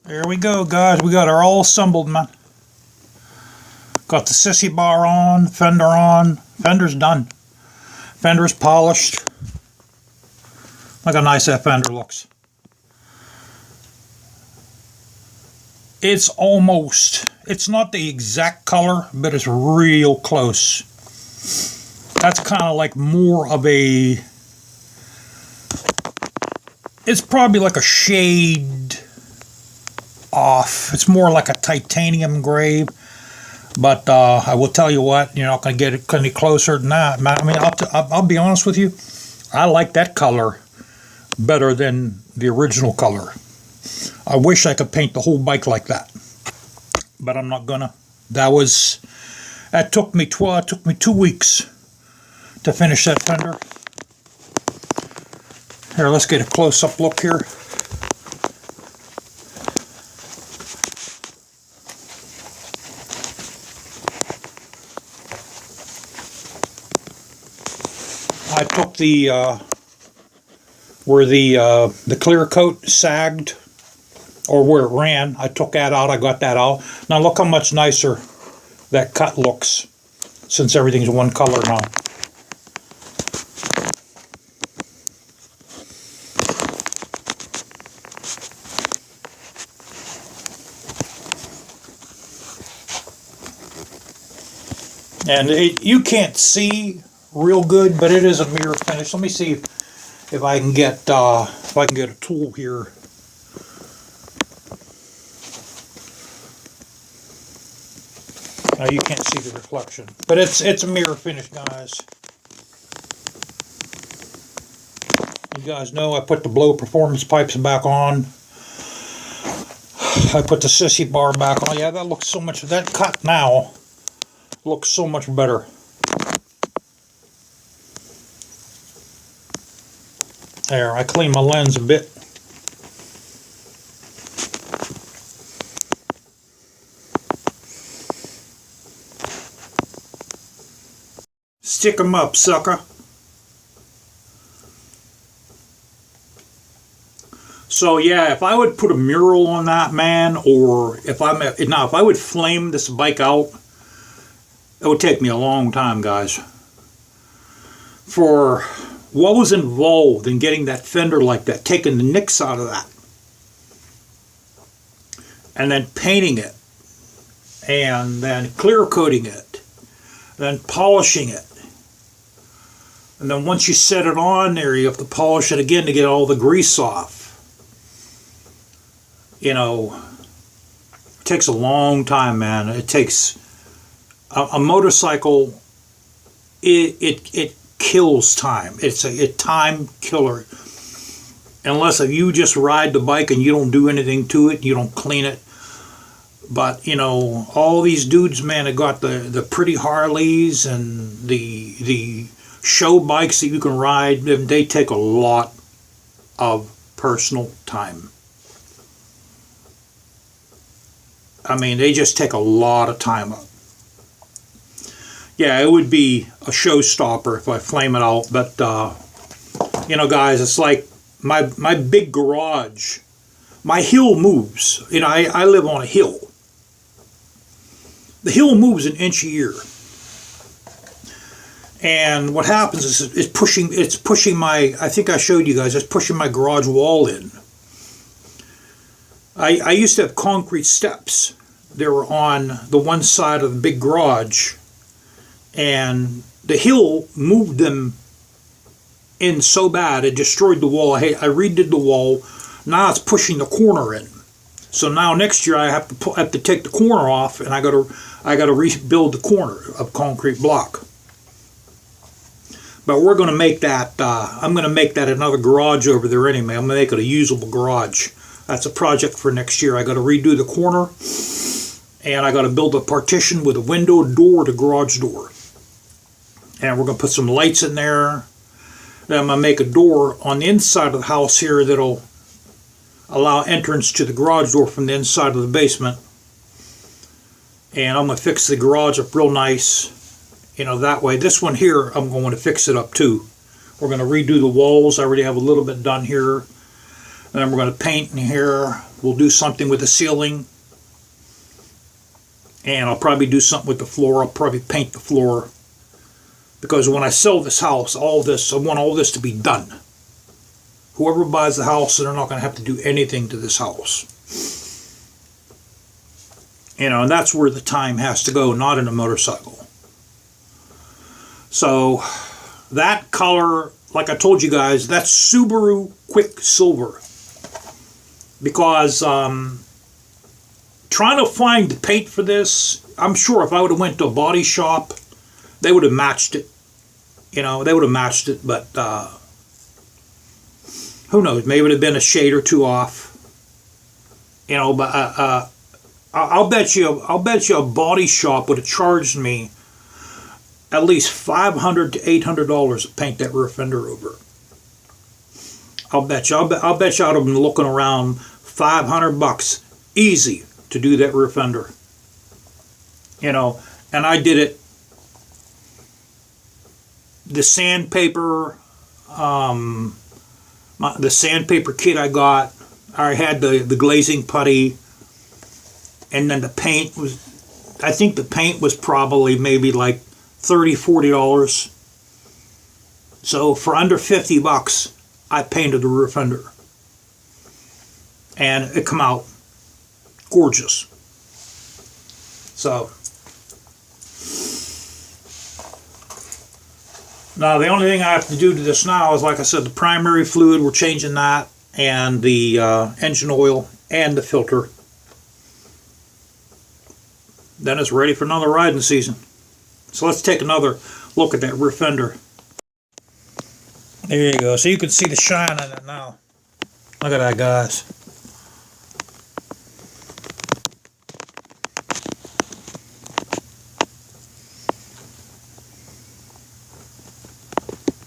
There we go, guys. We got her all assembled, man. Got the sissy bar on, fender on. Fender's done. Fender's polished. Look how nice that fender looks. It's almost, it's not the exact color, but it's real close. That's kind of like more of a, it's probably like a shade off. It's more like a titanium gray. But I will tell you what, you're not going to get it any closer than that. I mean, I'll be honest with you. I like that color better than the original color. I wish I could paint the whole bike like that, but I'm not gonna. That took me 2 weeks to finish that fender. Here, let's get a close-up look here. I took the where the clear coat sagged, or where it ran. I took that out. I got that out. Now look how much nicer that cut looks since everything's one color now. And you can't see real good, but it is a mirror finish. Let me see if I can get a tool here. Now you can't see the reflection, but it's a mirror finish, guys. You guys know I put the blow performance pipes back on. I put the sissy bar back on. Yeah, that looks so much. That cut now looks so much better. There, I cleaned my lens a bit. Stick 'em up, sucker. So yeah, if I would put a mural on that, man, or if I would flame this bike out, it would take me a long time, guys. For what was involved in getting that fender like that, taking the nicks out of that, and then painting it, and then clear coating it, then polishing it. And then once you set it on there, you have to polish it again to get all the grease off. You know, it takes a long time, man. It takes a motorcycle. It kills time. It's a time killer. Unless if you just ride the bike and you don't do anything to it, you don't clean it. But you know, all these dudes, man, have got the pretty Harleys and the show bikes that you can ride. They take a lot of personal time. I mean, they just take a lot of time up. Yeah, it would be a showstopper if I flame it out, but you know, guys, it's like my big garage. My hill moves. You know, I live on a hill. The hill moves an inch a year. And what happens is it's pushing my, I think I showed you guys, it's pushing my garage wall in. I used to have concrete steps. They were on the one side of the big garage, and the hill moved them in so bad it destroyed the wall. I redid the wall. Now it's pushing the corner in. So now next year I have to take the corner off, and I got to rebuild the corner of concrete block. But we're going to make that, I'm going to make that another garage over there anyway. I'm going to make it a usable garage. That's a project for next year. I got to redo the corner, and I got to build a partition with a window, door, to garage door. And we're going to put some lights in there. Then I'm going to make a door on the inside of the house here that'll allow entrance to the garage door from the inside of the basement. And I'm going to fix the garage up real nice. You know, that way. This one here, I'm going to fix it up too. We're going to redo the walls. I already have a little bit done here. And then we're going to paint in here. We'll do something with the ceiling. And I'll probably do something with the floor. I'll probably paint the floor. Because when I sell this house, all this, I want all this to be done. Whoever buys the house, they're not going to have to do anything to this house. You know, and that's where the time has to go, not in a motorcycle. So, that color, like I told you guys, that's Subaru Quicksilver. Because, trying to find the paint for this, I'm sure if I would have went to a body shop, they would have matched it. You know, they would have matched it, but who knows? Maybe it would have been a shade or two off. You know, but I'll bet you a body shop would have charged me at least $500 to $800 to paint that rear fender over. I'll bet you I'd have been looking around $500 easy to do that rear fender. You know, and I did it. The sandpaper, the sandpaper kit I got, I had the glazing putty, and then the paint was, I think the paint was probably maybe like $30, $40. So for under $50, I painted the rear fender. And it come out gorgeous. So, now the only thing I have to do to this now is, like I said, the primary fluid, we're changing that, and the engine oil and the filter. Then it's ready for another riding season. So let's take another look at that rear fender. There you go. So you can see the shine on it now. Look at that, guys.